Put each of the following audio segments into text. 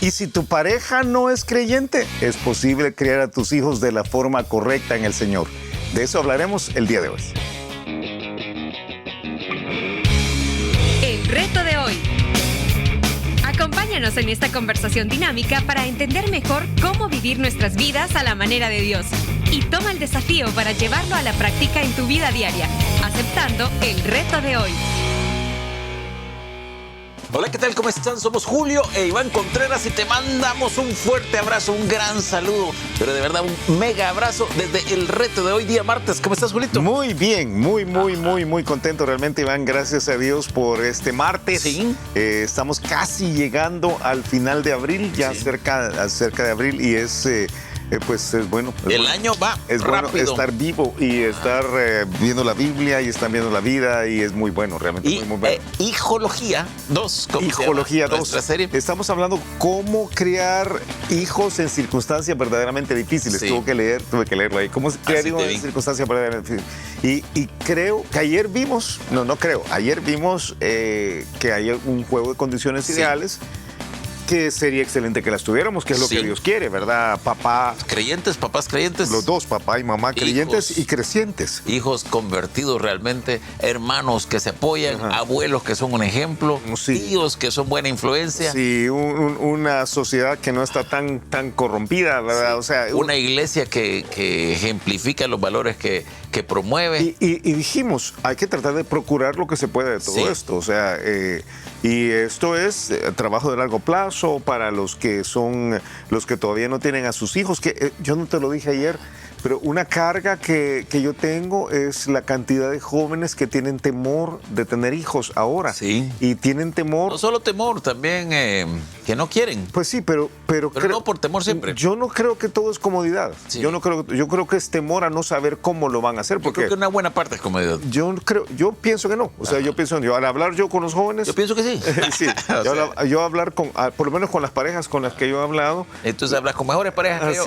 Y si tu pareja no es creyente, es posible criar a tus hijos de la forma correcta en el Señor. De eso hablaremos el día de hoy. El reto de hoy. Acompáñanos en esta conversación dinámica para entender mejor cómo vivir nuestras vidas a la manera de Dios. Y toma el desafío para llevarlo a la práctica en tu vida diaria, aceptando el reto de hoy. Hola, ¿qué tal? ¿Cómo están? Somos Julio e Iván Contreras y te mandamos un fuerte abrazo, un gran saludo, pero de verdad un mega abrazo desde el reto de hoy, día martes. ¿Cómo estás, Julito? Muy bien, muy contento realmente, Iván. Gracias a Dios por este martes. Sí. Estamos casi llegando al final de abril, ya Sí. cerca de abril, y es bueno. El año va es rápido. bueno estar vivo y estar viendo la Biblia y estar viendo la vida, y es muy bueno, realmente Y muy bueno. Hijología 2. Hijología 2. Nuestra serie. Estamos hablando cómo criar hijos en circunstancias verdaderamente difíciles. Sí. Tuve que leerlo ahí. Cómo criar Así hijos te vi. en circunstancias verdaderamente difíciles. Y creo que ayer vimos, ayer vimos que hay un juego de condiciones Sí. ideales que sería excelente que las tuviéramos, que es lo Sí. que Dios quiere, ¿verdad? Papá, Creyentes, papás creyentes. los dos, papá y mamá, creyentes Hijos. y crecientes. Hijos convertidos realmente, hermanos que se apoyan, Ajá. abuelos que son un ejemplo, Sí. tíos que son buena influencia, Sí, una sociedad que no está tan corrompida, ¿verdad? Sí. O sea, una iglesia que ejemplifica los valores que promueve. Y dijimos, hay que tratar de procurar lo que se puede de todo Sí. esto. O sea, y esto es trabajo de largo plazo para los que todavía no tienen a sus hijos, que yo no te lo dije ayer, pero una carga que yo tengo es la cantidad de jóvenes que tienen temor de tener hijos ahora. Sí. Y tienen temor. No solo temor, también que no quieren. Pues sí, pero no por temor siempre. Yo no creo que todo es comodidad. Sí. Yo creo que es temor a no saber cómo lo van a hacer. Yo Porque creo que una buena parte es comodidad. yo pienso que no. O sea, al hablar yo con los jóvenes. Yo pienso que sí. Sí, O sea, yo hablar por lo menos con las parejas con las que yo he hablado. entonces hablas con mejores parejas que yo.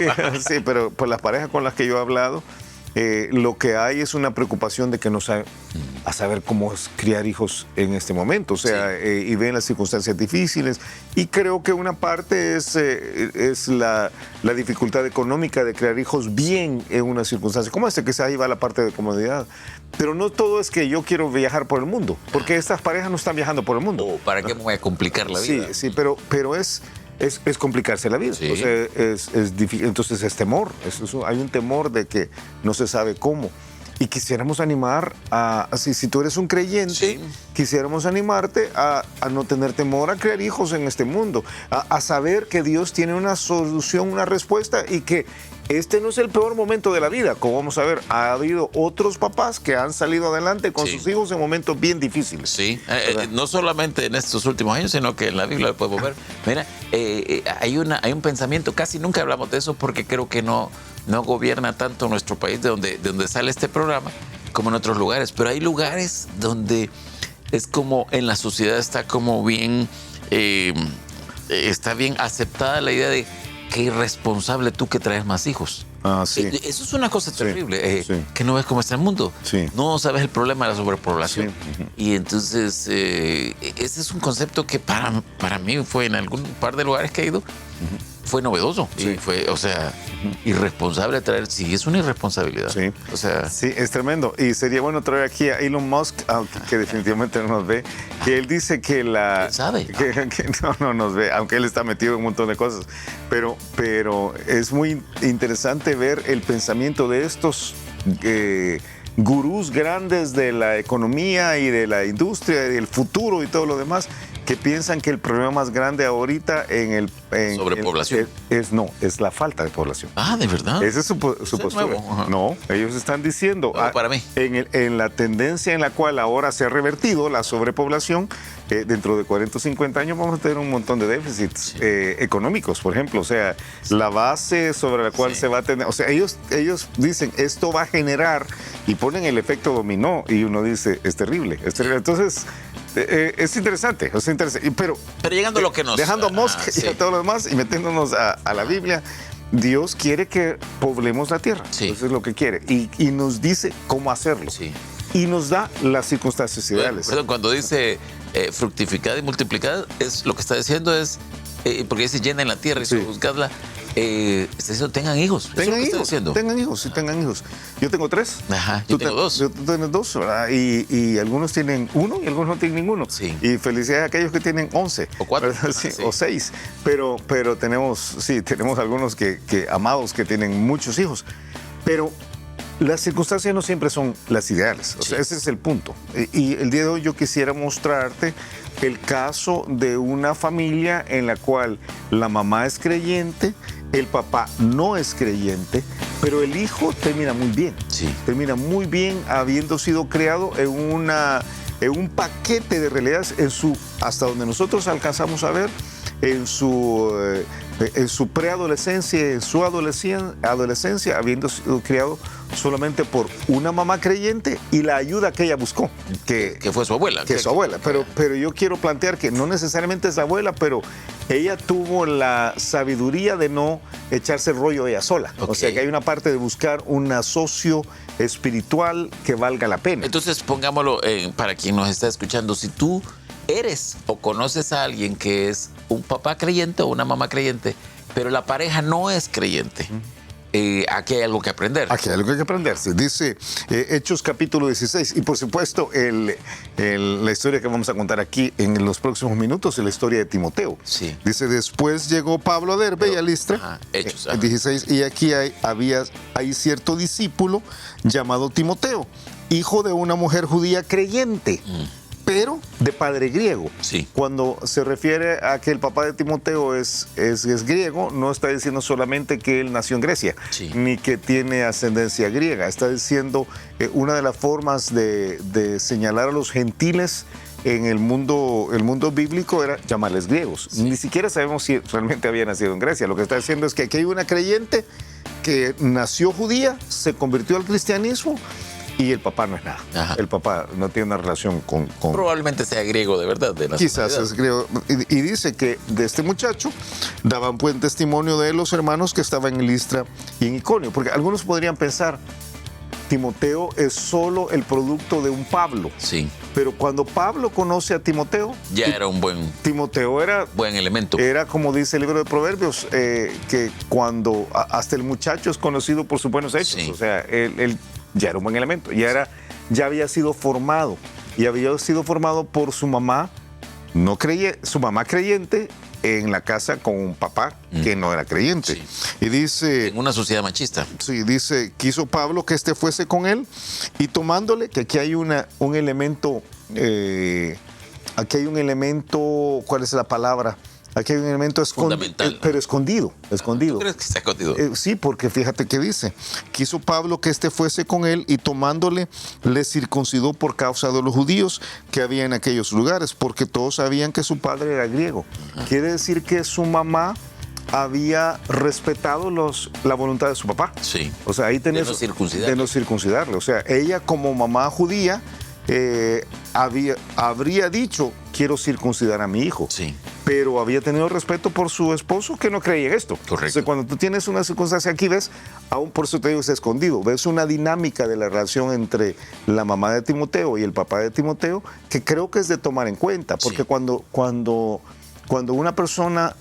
Sí, pero por las parejas con las que yo he hablado, lo que hay es una preocupación de que no saben a saber cómo es criar hijos en este momento. O sea, y ven las circunstancias difíciles. Y creo que una parte es la dificultad económica de criar hijos bien en una circunstancia como esta, que ahí va la parte de comodidad. Pero no todo es que yo quiero viajar por el mundo, porque estas parejas no están viajando por el mundo. Oh, ¿para qué me voy a complicar la vida? Sí, pero es complicarse la vida. Sí. O sea, es difícil. Entonces es temor. Hay un temor de que no se sabe cómo. Y quisiéramos animar si tú eres un creyente, Sí. quisiéramos animarte a no tener temor a crear hijos en este mundo, a saber que Dios tiene una solución, una respuesta, y que este no es el peor momento de la vida. Como vamos a ver, ha habido otros papás que han salido adelante con Sí. sus hijos en momentos bien difíciles. Sí, ¿Verdad? no solamente en estos últimos años, sino que en la Biblia lo podemos ver. Mira, hay un pensamiento, casi nunca hablamos de eso porque creo que no gobierna tanto nuestro país de donde sale este programa como en otros lugares, pero hay lugares donde es como en la sociedad está como bien, está bien aceptada la idea de qué irresponsable tú que traes más hijos. Ah, sí. Eso es una cosa terrible, sí. que no ves cómo está el mundo. Sí. No sabes el problema de la sobrepoblación. Sí. Ujú. Y entonces, ese es un concepto que para mí fue en algún par de lugares que he ido, fue novedoso. Sí. Y fue, o sea, irresponsable traer, sí, es una irresponsabilidad. Sí. O sea, Sí, es tremendo. Y sería bueno traer aquí a Elon Musk, que definitivamente no nos ve, que él dice que Él sabe. que no nos ve, aunque él está metido en un montón de cosas. Pero es muy interesante ver el pensamiento de estos gurús grandes de la economía y de la industria y del futuro y todo lo demás, que piensan que el problema más grande ahorita Sobrepoblación. es la falta de población. ¿de verdad? Esa es su es postura. nuevo. Ajá. No, ellos están diciendo, Nuevo para mí. en la tendencia en la cual ahora se ha revertido la sobrepoblación, dentro de 40 o 50 años vamos a tener un montón de déficits económicos, por ejemplo. O sea, la base sobre la cual Sí. se va a tener... O sea, ellos dicen, esto va a generar, y ponen el efecto dominó, y uno dice, es terrible. Entonces, es interesante, pero llegando a lo que nos... dejando a Musk sí. y a todo lo demás y metiéndonos a la Biblia, Dios quiere que poblemos la tierra. Sí. Eso es lo que quiere. Y nos dice cómo hacerlo. Sí. Y nos da las circunstancias ideales. Perdón, cuando dice fructificada y multiplicada, lo que está diciendo es porque dice llenen la tierra y Sí. sojuzgadla, está diciendo tengan hijos. Eso es lo que está diciendo. Tengan hijos, sí, tengan hijos. Yo tengo 3. Ajá, yo tengo 2. Tú tienes 2, ¿verdad? Y algunos tienen 1 y algunos no tienen ninguno. Sí. Y felicidades a aquellos que tienen 11. O 4. Sí, Sí. o 6. Pero tenemos algunos que amados que tienen muchos hijos. Pero las circunstancias no siempre son las ideales. O sea, ese es el punto. Y el día de hoy yo quisiera mostrarte el caso de una familia en la cual la mamá es creyente, el papá no es creyente, pero el hijo termina muy bien. Sí. Termina muy bien habiendo sido creado en un paquete de realidades, hasta donde nosotros alcanzamos a ver, en su preadolescencia, en su adolescencia, habiendo sido criado solamente por una mamá creyente y la ayuda que ella buscó. Que fue su abuela. Que es su abuela. Pero yo quiero plantear que no necesariamente es la abuela, pero ella tuvo la sabiduría de no echarse el rollo ella sola. Ok. O sea que hay una parte de buscar un socio espiritual que valga la pena. Entonces, pongámoslo para quien nos está escuchando, si tú eres o conoces a alguien que es un papá creyente o una mamá creyente, pero la pareja no es creyente, aquí hay algo que aprender. Aquí hay algo que hay que aprenderse. Dice Hechos capítulo 16. Y por supuesto, la historia que vamos a contar aquí en los próximos minutos es la historia de Timoteo. Sí. Dice, después llegó Pablo a Derbe y a Listra. Ajá, Hechos, ajá. 16. Y aquí hay cierto discípulo llamado Timoteo, hijo de una mujer judía creyente. Pero de padre griego. Sí. Cuando se refiere a que el papá de Timoteo es griego, no está diciendo solamente que él nació en Grecia, Sí. ni que tiene ascendencia griega. Está diciendo una de las formas de señalar a los gentiles en el mundo bíblico era llamarles griegos. Sí. Ni siquiera sabemos si realmente había nacido en Grecia. Lo que está diciendo es que aquí hay una creyente que nació judía, se convirtió al cristianismo, y el papá no es nada. Ajá. El papá no tiene una relación con Probablemente sea griego de verdad. De quizás nacionalidad. es griego. Y dice que de este muchacho daban buen testimonio de él los hermanos que estaban en Listra y en Iconio. Porque algunos podrían pensar, Timoteo es solo el producto de un Pablo. Sí, Pero cuando Pablo conoce a Timoteo, ya era un Timoteo era elemento. como dice el libro de Proverbios, que cuando hasta el muchacho es conocido por sus buenos hechos. Sí. O sea, él ya era un buen elemento, ya había sido formado, y había sido formado por su mamá, su mamá creyente, en la casa con un papá que no era creyente. Sí. Y dice... En una sociedad machista. Sí, dice, quiso Pablo que éste fuese con él, y tomándole, que aquí hay un elemento, ¿cuál es la palabra? Aquí hay un elemento Fundamental. pero escondido. ¿Tú crees que está escondido? Sí, porque fíjate que dice, quiso Pablo que éste fuese con él, y tomándole, le circuncidó por causa de los judíos que había en aquellos lugares, porque todos sabían que su padre era griego. Quiere decir que su mamá había respetado la voluntad de su papá. Sí. O sea, ahí tenés... De no circuncidarle. De no circuncidarle. O sea, ella como mamá judía habría dicho, quiero circuncidar a mi hijo. Sí. Pero había tenido respeto por su esposo, que no creía en esto. Correcto. O sea, cuando tú tienes una circunstancia aquí, ves, aún por eso te digo, es escondido. Ves una dinámica de la relación entre la mamá de Timoteo y el papá de Timoteo, que creo que es de tomar en cuenta. Porque Sí. cuando una persona,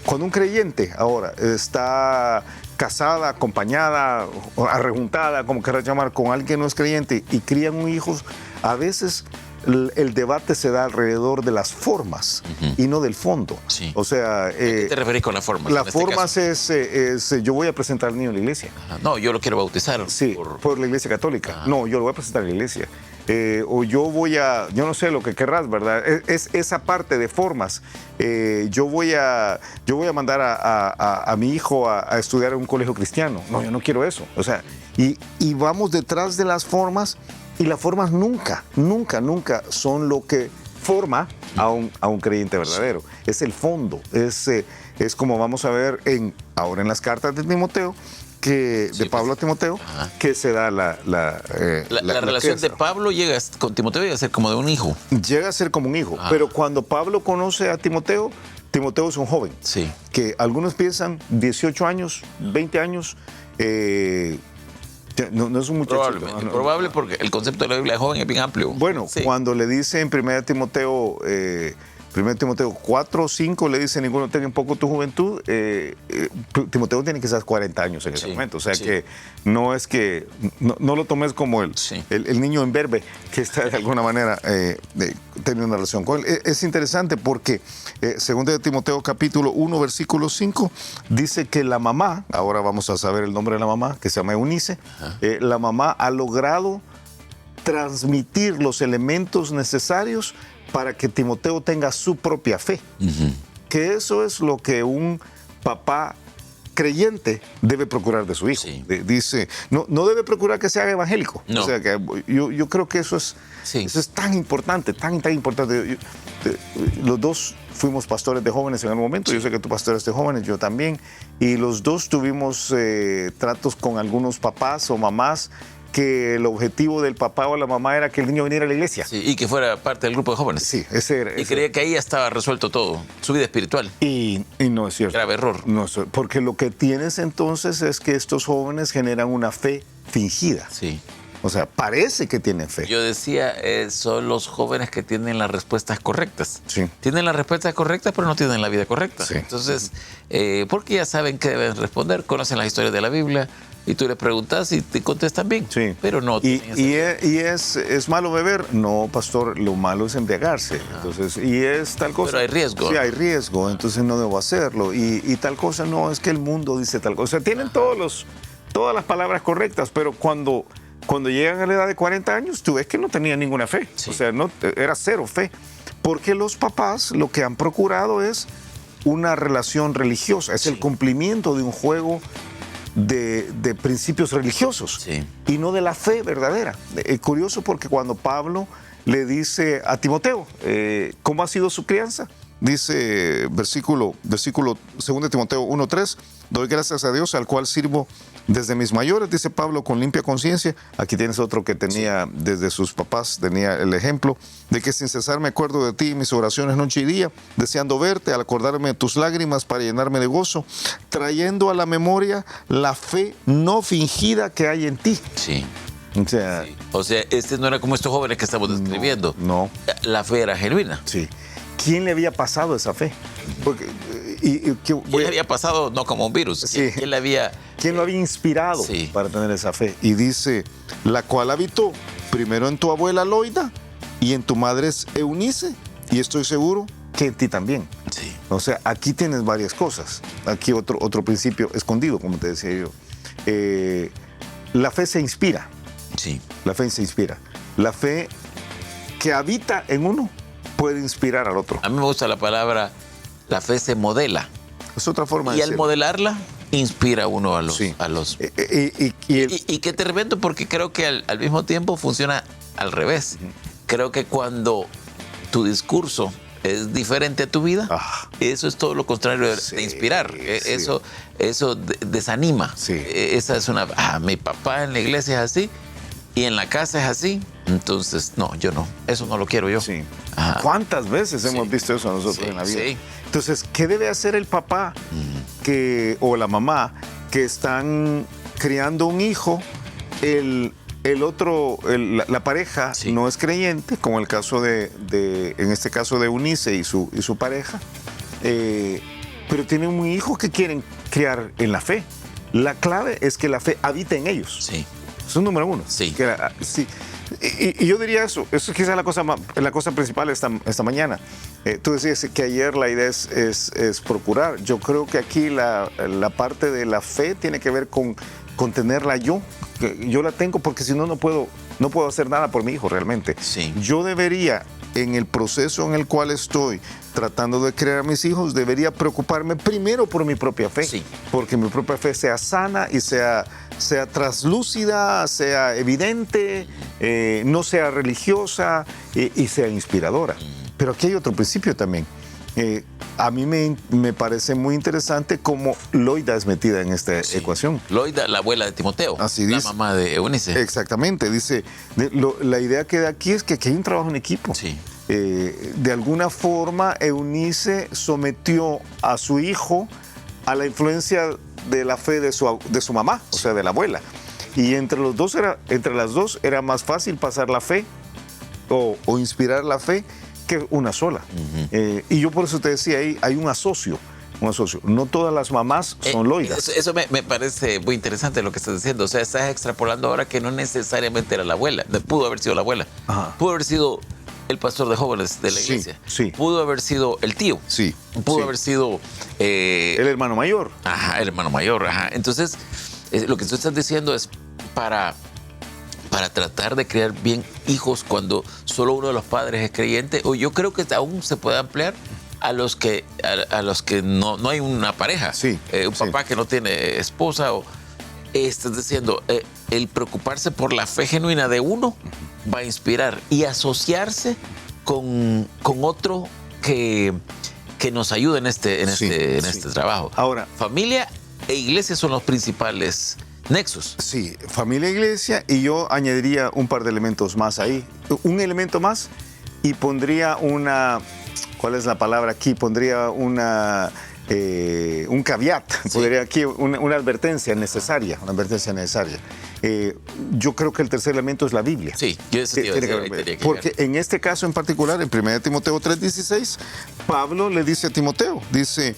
cuando un creyente ahora está casada, acompañada, o arrejuntada, como quieras llamar, con alguien que no es creyente, y crían un hijo, a veces el debate se da alrededor de las formas y no del fondo. Sí. O sea, ¿A qué te referís con las formas? las en este formas caso? es yo voy a presentar al niño en la iglesia. Ajá. No, yo lo quiero bautizar. Sí, por la iglesia católica. No, yo lo voy a presentar en la iglesia. O yo no sé lo que querrás, ¿verdad? Es esa parte de formas. Yo voy a mandar a mi hijo a estudiar en un colegio cristiano. No, yo no quiero eso. O sea, y vamos detrás de las formas, y las formas nunca son lo que forma a un creyente verdadero. Es el fondo. Es como vamos a ver ahora en las cartas de Timoteo, de Pablo a Timoteo, Ajá. que se da la relación de crianza. Pablo con Timoteo llega a ser como de un hijo. Llega a ser como un hijo, Ah. pero cuando Pablo conoce a Timoteo, Timoteo es un joven, Sí. que algunos piensan 18 años, 20 años, no es un muchacho. Probablemente. No. Probable porque el concepto de la Biblia de joven es bien amplio. Bueno, Sí. cuando le dice en 1 Timoteo 1 Timoteo 4:5 le dice, ninguno tenga en poco tu juventud. Timoteo tiene quizás 40 años en ese momento. O sea que no es que, no lo tomes como el niño imberbe que está de alguna manera teniendo una relación con él. Es interesante porque 2 Timoteo capítulo 1, versículo 5, dice que la mamá, ahora vamos a saber el nombre de la mamá, que se llama Eunice, la mamá ha logrado transmitir los elementos necesarios para que Timoteo tenga su propia fe. Que eso es lo que un papá creyente debe procurar de su hijo. Dice, no debe procurar que sea evangélico. No. O sea, que yo creo que eso es tan importante, tan importante. Los dos fuimos pastores de jóvenes en algún momento. Yo sé que tú pastoras de jóvenes, yo también. Y los dos tuvimos tratos con algunos papás o mamás que el objetivo del papá o la mamá era que el niño viniera a la iglesia. Sí, y que fuera parte del grupo de jóvenes. Sí, ese era. Y creía que ahí ya estaba resuelto todo, su vida espiritual. Y no es cierto. Grave error. No, porque lo que tienes entonces es que estos jóvenes generan una fe fingida. Sí. O sea, parece que tienen fe. Yo decía, son los jóvenes que tienen las respuestas correctas. Sí. Tienen las respuestas correctas, pero no tienen la vida correcta. Sí. Entonces, porque ya saben qué deben responder, conocen la historia de la Biblia, y tú les preguntas y te contestan bien. Sí. Pero no. Y es malo beber. No, pastor, lo malo es embriagarse. Entonces, y es tal cosa. Pero hay riesgo. Sí, hay riesgo, entonces no debo hacerlo. Y tal cosa no, es que el mundo dice tal cosa. O sea, tienen todas las palabras correctas, pero cuando llegan a la edad de 40 años, tú ves que no tenían ninguna fe. Sí. O sea, era cero fe. Porque los papás lo que han procurado es una relación religiosa, es el cumplimiento de un juego de principios religiosos y no de la fe verdadera. Curioso porque cuando Pablo le dice a Timoteo, ¿cómo ha sido su crianza? Dice versículo 2 Timoteo 1:3, doy gracias a Dios al cual sirvo desde mis mayores, dice Pablo, con limpia conciencia. Aquí tienes otro que tenía desde sus papás, tenía el ejemplo de que sin cesar me acuerdo de ti en mis oraciones noche y día, deseando verte, al acordarme de tus lágrimas para llenarme de gozo, trayendo a la memoria la fe no fingida que hay en ti. Sí. O sea, este no era como estos jóvenes que estamos describiendo. No. La fe era genuina. Sí. ¿Quién le había pasado esa fe? Porque, ¿Quién le había pasado? No como un virus. Sí. ¿Quién lo había inspirado para tener esa fe? Y dice, la cual habitó primero en tu abuela Loida y en tu madre Eunice, y estoy seguro que en ti también. Sí. O sea, aquí tienes varias cosas. Aquí otro principio escondido, como te decía yo. La fe se inspira. Sí. La fe se inspira. La fe que habita en uno puede inspirar al otro. A mí me gusta la palabra, la fe se modela. Es otra forma de Y decirlo. al modelarla, inspira uno a los... Sí. Y que te repito porque creo que al mismo tiempo funciona al revés. Creo que cuando tu discurso es diferente a tu vida, eso es todo lo contrario de inspirar. Eso desanima. Sí. Esa es mi papá en la iglesia es así y en la casa es así. Entonces, no, yo no. Eso no lo quiero yo. Sí. ¿Cuántas veces hemos visto eso nosotros en la vida? Sí. Entonces, ¿qué debe hacer el papá o la mamá que están criando un hijo? La pareja no es creyente, como el caso en este caso de Eunice y su pareja, pero tienen un hijo que quieren criar en la fe. La clave es que la fe habite en ellos. Sí. Eso es número uno. Sí. Y yo diría eso es quizás la cosa principal esta mañana. Tú decías que ayer la idea es procurar. Yo creo que aquí la parte de la fe tiene que ver con tenerla yo. Yo la tengo porque si no, no puedo hacer nada por mi hijo realmente. Sí. Yo debería, en el proceso en el cual estoy tratando de crear a mis hijos, debería preocuparme primero por mi propia fe. Sí. Porque mi propia fe sea sana y sea traslúcida, sea evidente, no sea religiosa y sea inspiradora. Pero aquí hay otro principio también. A mí me parece muy interesante cómo Loida es metida en esta ecuación. Loida, la abuela de Timoteo. Así la dice. Mamá de Eunice. Exactamente. Dice, la idea que da aquí es que aquí hay un trabajo en equipo. Sí. De alguna forma, Eunice sometió a su hijo a la influencia de la fe de su mamá, o sea, de la abuela. Y entre las dos era más fácil pasar la fe o inspirar la fe que una sola. Y yo por eso te decía, ahí hay un asocio. No todas las mamás son loidas. Eso me parece muy interesante lo que estás diciendo. O sea, estás extrapolando ahora que no necesariamente era la abuela. Pudo haber sido la abuela. Ajá. Pudo haber sido el pastor de jóvenes de la iglesia. Sí. Pudo haber sido el tío. Sí. Pudo haber sido... el hermano mayor. Ajá, el hermano mayor. Ajá. Entonces, lo que tú estás diciendo es para tratar de criar bien hijos cuando solo uno de los padres es creyente. O yo creo que aún se puede ampliar a los que no hay una pareja, un papá que no tiene esposa, o estás diciendo, el preocuparse por la fe genuina de uno va a inspirar y asociarse con otro que nos ayude en este trabajo. Ahora, familia e iglesia son los principales nexos. Sí, familia e iglesia, y yo añadiría un par de elementos más ahí. Un elemento más y pondría una... ¿Cuál es la palabra aquí? Pondría un caveat, pondría aquí una advertencia necesaria. Yo creo que el tercer elemento es la Biblia. Sí, yo eso te iba a decir, porque en este caso en particular, en 1 Timoteo 3:16, Pablo le dice a Timoteo, en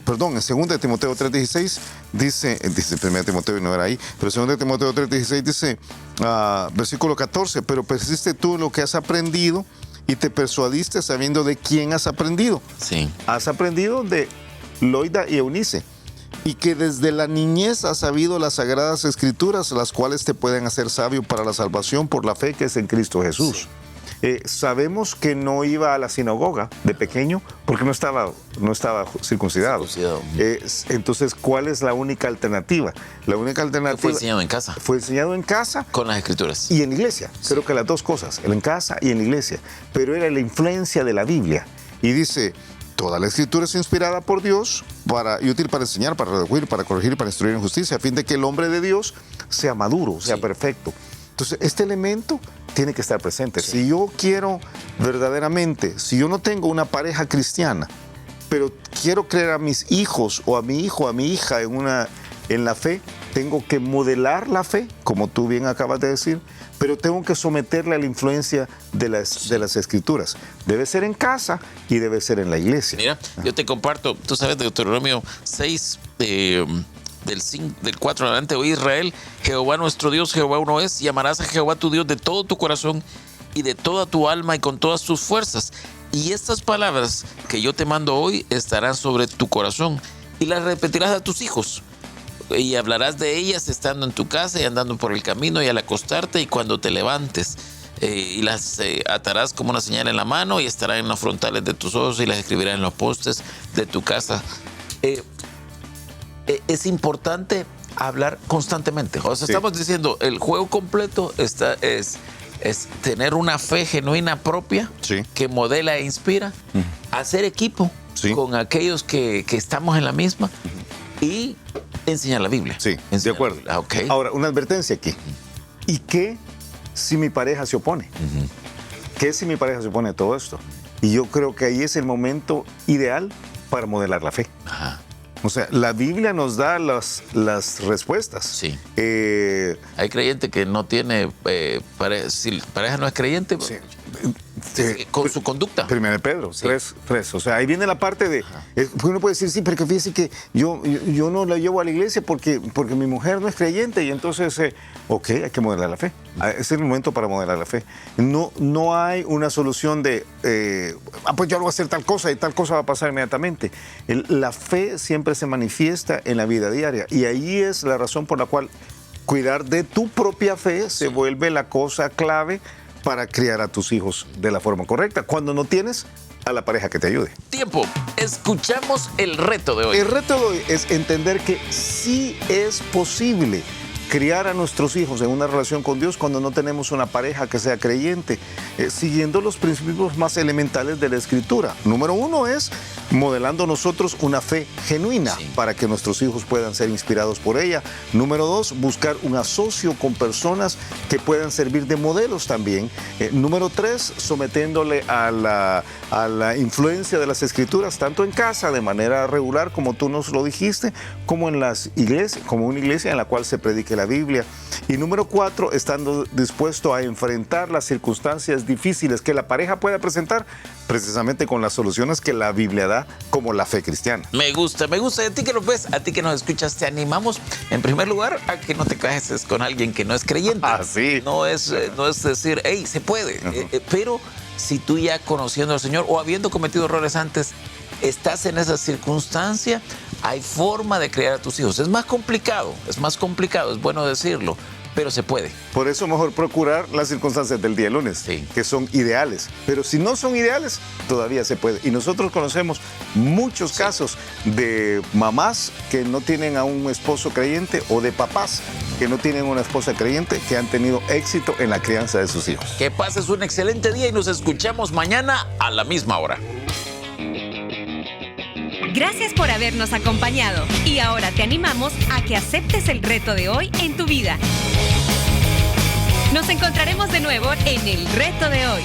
2 Timoteo 3:16, dice 1 Timoteo y no era ahí, pero 2 Timoteo 3:16 dice, versículo 14, pero persiste tú en lo que has aprendido y te persuadiste sabiendo de quién has aprendido. Sí. Has aprendido de Loida y Eunice, y que desde la niñez has sabido las sagradas escrituras, las cuales te pueden hacer sabio para la salvación por la fe que es en Cristo Jesús. Sí. Sabemos que no iba a la sinagoga de pequeño porque no estaba circuncidado. Entonces, ¿cuál es la única alternativa? La única alternativa... Fue enseñado en casa. Fue enseñado en casa. Con las escrituras. Y en la iglesia. Sí. Creo que las dos cosas, en casa y en la iglesia. Pero era la influencia de la Biblia. Y dice, toda la escritura es inspirada por Dios y útil para enseñar, para redarguir, para corregir y para instruir en justicia, a fin de que el hombre de Dios sea maduro, sea perfecto. Entonces, este elemento tiene que estar presente. Sí. Si yo quiero verdaderamente, si yo no tengo una pareja cristiana, pero quiero crear a mis hijos o a mi hijo, o a mi hija en la fe, tengo que modelar la fe, como tú bien acabas de decir, pero tengo que someterle a la influencia de las escrituras. Debe ser en casa y debe ser en la iglesia. Mira, yo te comparto, tú sabes, de Deuteronomio 6, del 4 en adelante, oye Israel, Jehová nuestro Dios, Jehová uno es, y amarás a Jehová tu Dios de todo tu corazón y de toda tu alma y con todas tus fuerzas. Y estas palabras que yo te mando hoy estarán sobre tu corazón y las repetirás a tus hijos. Y hablarás de ellas estando en tu casa y andando por el camino y al acostarte y cuando te levantes. Y las atarás como una señal en la mano y estarán en los frontales de tus ojos y las escribirás en los postes de tu casa. Es importante hablar constantemente. O sea, estamos diciendo, el juego completo es tener una fe genuina propia que modela e inspira, hacer equipo con aquellos que estamos en la misma y enseñar la Biblia. Sí, de acuerdo. Okay. Ahora, una advertencia aquí. ¿Y qué si mi pareja se opone? ¿Qué si mi pareja se opone a todo esto? Y yo creo que ahí es el momento ideal para modelar la fe. Ajá. O sea, la Biblia nos da las respuestas. Sí. Hay creyente que no tiene si pareja no es creyente, con su conducta. 1 Pedro 3. O sea, ahí viene la parte de... uno puede decir, sí, pero que fíjese que yo no la llevo a la iglesia porque mi mujer no es creyente y entonces, hay que modelar la fe. Es el momento para modelar la fe. No hay una solución de, pues yo voy a hacer tal cosa y tal cosa va a pasar inmediatamente. La fe siempre se manifiesta en la vida diaria y ahí es la razón por la cual cuidar de tu propia fe se vuelve la cosa clave para criar a tus hijos de la forma correcta, cuando no tienes a la pareja que te ayude. Tiempo. Escuchamos el reto de hoy. El reto de hoy es entender que sí es posible criar a nuestros hijos en una relación con Dios cuando no tenemos una pareja que sea creyente, siguiendo los principios más elementales de la Escritura. Número 1 es modelando nosotros una fe genuina para que nuestros hijos puedan ser inspirados por ella. Número 2, buscar un asocio con personas que puedan servir de modelos también. Número 3, sometiéndole a la influencia de las escrituras, tanto en casa de manera regular, como tú nos lo dijiste, como en las iglesias, como una iglesia en la cual se predique la Biblia. Y número 4, estando dispuesto a enfrentar las circunstancias difíciles que la pareja pueda presentar, precisamente con las soluciones que la Biblia da, como la fe cristiana. Me gusta. Y a ti que lo ves, a ti que nos escuchas, te animamos, en primer lugar, a que no te cases con alguien que no es creyente. Sí. No es decir, hey, se puede. Pero si tú ya conociendo al Señor o habiendo cometido errores antes, estás en esa circunstancia, hay forma de criar a tus hijos. Es más complicado, es bueno decirlo, pero se puede. Por eso mejor procurar las circunstancias del día lunes, que son ideales. Pero si no son ideales, todavía se puede. Y nosotros conocemos muchos casos de mamás que no tienen a un esposo creyente o de papás que no tienen una esposa creyente que han tenido éxito en la crianza de sus hijos. Que pases un excelente día y nos escuchamos mañana a la misma hora. Gracias por habernos acompañado y ahora te animamos a que aceptes el reto de hoy en tu vida. Nos encontraremos de nuevo en el reto de hoy.